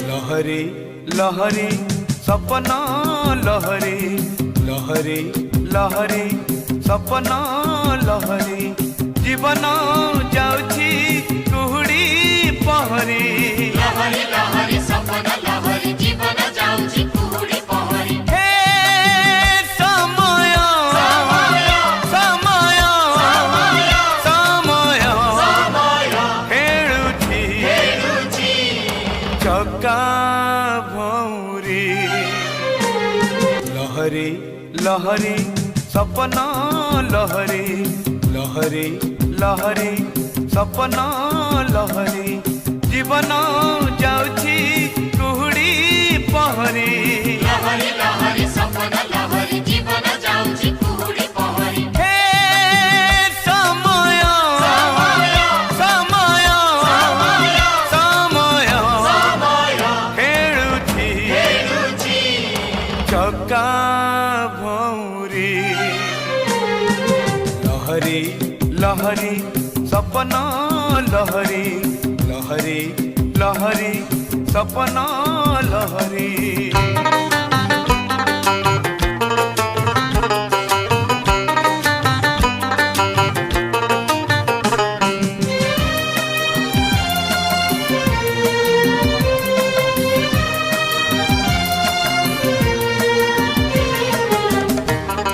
लहरी लहरी सपना लहरी लहरी लहरी सपना लहरी जीवन जाउछि कुहुड़ी पहरी लहरी लहरी सपना लहरी जीवन जाउछि कुहुड़ी पहरी हे समय समय समय खेलुछि चक्का भौरी लहरी लहरी सपना लहरी लहरी लहरी सपना लहरी जीवन जाउछि कुहुड़ी पहरी लहरी लहरी सपना लहरी जीवन जाउछि कुहुड़ी पहरी हे समय समय समय खेलुछि चक्का भौरी लहरी लहरी सपना लहरी लहरी लहरी सपना लहरी।